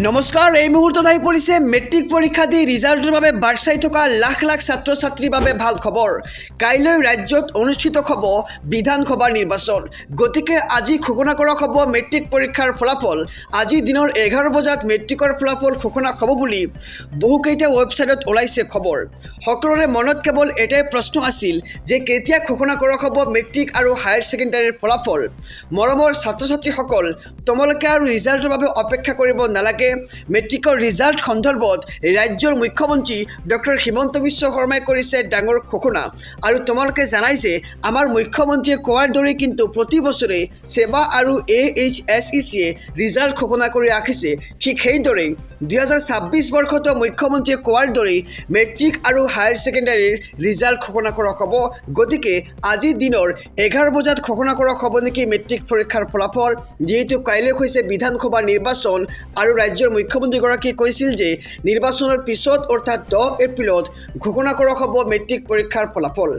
নমস্কাৰ এই মুহূৰ্তত আহি পৰিছে মেট্ৰিক পৰীক্ষা দি ৰিজাল্টৰ বাবে বাট চাই থকা লাখ লাখ ছাত্ৰ ছাত্ৰীৰ বাবে ভাল খবৰ। কাইলৈ ৰাজ্যত অনুষ্ঠিত হ'ব বিধানসভা নিৰ্বাচন। গতিকে আজি ঘোষণা কৰা হ'ব মেট্ৰিক পৰীক্ষাৰ ফলাফল। আজি দিনৰ 11 বজাত মেট্ৰিকৰ ফলাফল ঘোষণা হ'ব বুলি বহুকেইটা ৱেবছাইটত ওলাইছে খবৰ। সকলোৰে মনত কেৱল এটাই প্ৰশ্ন আছিল যে কেতিয়া ঘোষণা কৰা হ'ব মেট্ৰিক আৰু হায়াৰ ছেকেণ্ডাৰীৰ ফলাফল। মৰমৰ ছাত্ৰ ছাত্ৰীসকল, তোমালোকে আৰু ৰিজাল্টৰ বাবে অপেক্ষা কৰিব নালাগে। মেট্ৰিকৰ ৰিজাল্ট সন্দৰ্ভত ৰাজ্যৰ মুখ্যমন্ত্ৰী ডক্টৰ হিমন্ত বিশ্ব শৰ্মাই কৰিছে ডাঙৰ ঘোষণা। আৰু তোমালোকে জানাই যে আমাৰ মুখ্যমন্ত্ৰীয়ে কোৱাৰ দৰে কিন্তু প্ৰতি বছৰে সেৱা আৰু AHSECয়ে ৰিজাল্ট ঘোষণা কৰি ৰাখিছে। ঠিক সেইদৰে 2026 বৰ্ষতো মুখ্যমন্ত্ৰীয়ে কোৱাৰ দৰে মেট্ৰিক আৰু হায়াৰ ছেকেণ্ডাৰীৰ ৰিজাল্ট ঘোষণা কৰা হ'ব। গতিকে আজি দিনৰ 11 বজাত ঘোষণা কৰা হ'ব নেকি মেট্ৰিক পৰীক্ষাৰ ফলাফল। যিহেতু কাইলৈ হৈছে বিধানসভা নিৰ্বাচন আৰু ৰাজ্যৰ মুখ্যমন্ত্ৰীগৰাকীয়ে কৈছিল যে নিৰ্বাচনৰ পিছত অৰ্থাৎ 10 এপ্ৰিলত ঘোষণা কৰা হ'ব মেট্ৰিক পৰীক্ষাৰ ফলাফল।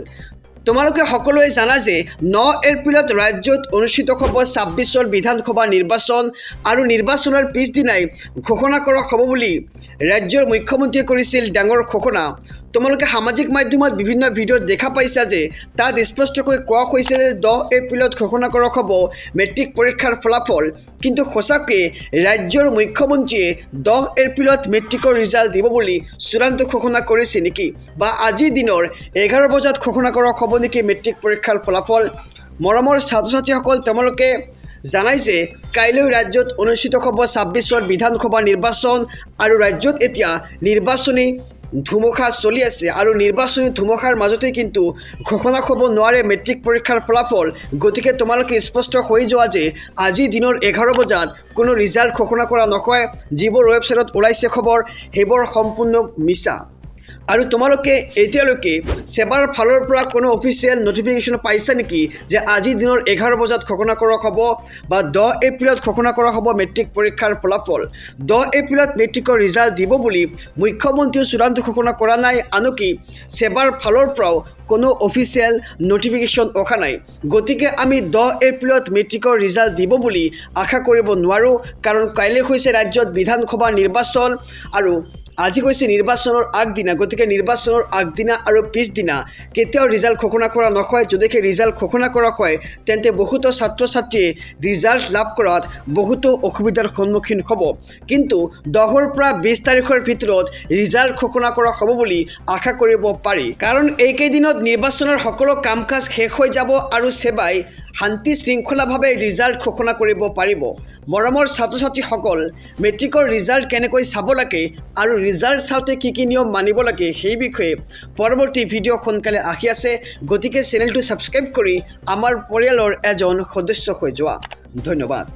তোমালোকে সকলোৱে জানা যে 9 এপ্ৰিলত ৰাজ্যত অনুষ্ঠিত হ'ব 26ৰ বিধানসভা নিৰ্বাচন আৰু নিৰ্বাচনৰ পিছদিনাই ঘোষণা কৰা হ'ব বুলি ৰাজ্যৰ মুখ্যমন্ত্ৰীয়ে কৰিছিল ডাঙৰ ঘোষণা। তোমালোকে সামাজিক মাধ্যমত বিভিন্ন ভিডিঅ'ত দেখা পাইছা যে তাত স্পষ্টকৈ কোৱা হৈছে যে 10 এপ্ৰিলত ঘোষণা কৰা হ'ব মেট্ৰিক পৰীক্ষাৰ ফলাফল। কিন্তু সঁচাকৈয়ে ৰাজ্যৰ মুখ্যমন্ত্ৰীয়ে 10 এপ্ৰিলত মেট্ৰিকৰ ৰিজাল্ট দিব বুলি চূড়ান্ত ঘোষণা কৰিছে নেকি? বা আজি দিনৰ 11 বজাত ঘোষণা কৰা হ'ব নেকি মেট্ৰিক পৰীক্ষাৰ ফলাফল? মৰমৰ ছাত্ৰ ছাত্ৰীসকল, তোমালোকে জানাই যে কাইলৈ ৰাজ্যত অনুষ্ঠিত হ'ব 26ৰ বিধানসভা নিৰ্বাচন আৰু ৰাজ্যত এতিয়া নিৰ্বাচনী ধুমুহা চলি আছে আৰু নিৰ্বাচনী ধুমুহাৰ মাজতে কিন্তু ঘোষণা হ'ব নোৱাৰে মেট্ৰিক পৰীক্ষাৰ ফলাফল। গতিকে তোমালোকে স্পষ্ট হৈ যোৱা যে আজি দিনৰ 11 বজাত কোনো ৰিজাল্ট ঘোষণা কৰা নকয়। যিবোৰ ৱেবছাইটত ওলাইছে খবৰ সেইবোৰ সম্পূৰ্ণ মিছা। আৰু তোমালোকে এতিয়ালৈকে সেৱাৰ ফালৰ পৰা কোনো অফিচিয়েল নটিফিকেশ্যন পাইছা নেকি যে আজি দিনৰ 11 বজাত ঘোষণা কৰা হ'ব বা 10 এপ্ৰিলত ঘোষণা কৰা হ'ব মেট্ৰিক পৰীক্ষাৰ ফলাফল? 10 এপ্ৰিলত মেট্ৰিকৰ ৰিজাল্ট দিব বুলি মুখ্যমন্ত্ৰীয়ে চূড়ান্ত ঘোষণা কৰা নাই, আনকি সেৱাৰ ফালৰ পৰাও কোনো অফিচিয়েল নটিফিকেশ্যন অহা নাই। গতিকে আমি 10 এপ্ৰিলত মেট্ৰিকৰ ৰিজাল্ট দিব বুলি আশা কৰিব নোৱাৰোঁ, কাৰণ কাইলৈ হৈছে ৰাজ্যত বিধানসভা নিৰ্বাচন আৰু আজি হৈছে নিৰ্বাচনৰ আগদিনা। গতিকে নিৰ্বাচনৰ আগদিনা আৰু পিছদিনা কেতিয়াও ৰিজাল্ট ঘোষণা কৰা নহয়। যদিহে ৰিজাল্ট ঘোষণা কৰা হয় তেন্তে বহুতো ছাত্ৰ ছাত্ৰীয়ে ৰিজাল্ট লাভ কৰাত বহুতো অসুবিধাৰ সন্মুখীন হ'ব। কিন্তু 10ৰ পৰা 20 তাৰিখৰ ভিতৰত ৰিজাল্ট ঘোষণা কৰা হ'ব বুলি আশা কৰিব পাৰি, কাৰণ এইকেইদিনত নিৰ্বাচনৰ সকলো কাম কাজ শেষ হৈ যাব আৰু সেৱাই শান্তি শৃংখলাভাৱে ৰিজাল্ট ঘোষণা কৰিব পাৰিব। মৰমৰ ছাত্ৰ ছাত্ৰীসকল, মেট্ৰিকৰ ৰিজাল্ট কেনেকৈ চাব লাগে আৰু ৰিজাল্ট চাওঁতে কি কি নিয়ম মানিব লাগে সেই বিষয়ে পৰৱৰ্তী ভিডিঅ' সোনকালে আহি আছে। গতিকে চেনেলটো ছাবস্ক্ৰাইব কৰি আমাৰ পৰিয়ালৰ এজন সদস্য হৈ যোৱা। ধন্যবাদ।